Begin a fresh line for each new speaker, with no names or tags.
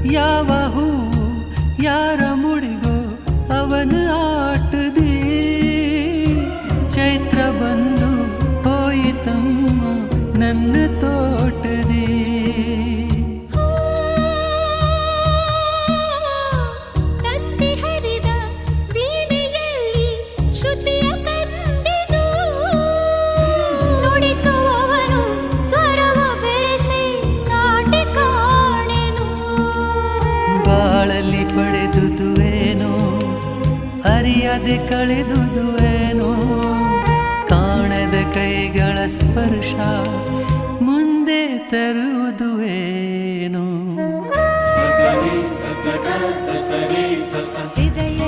ಯಾವ ಹೂ ಯಾರ ಮುಡಿಗೋ ಅವನ ಆಟದಿ ಚೈತ್ರ ಬಂದು ಹೋಯಿತಮ್ಮ ನನ್ನ ತೋಟದಿ. ಬಾಳಲ್ಲಿ ಪಡೆದುದು ಏನೋ ಅರಿಯದೆ ಕಳೆದುದು ಏನೋ ಕಾಣದ ಕೈಗಳ ಸ್ಪರ್ಶ ಮುಂದೆ ತರುವುದು ಏನೋ.
ಹೃದಯ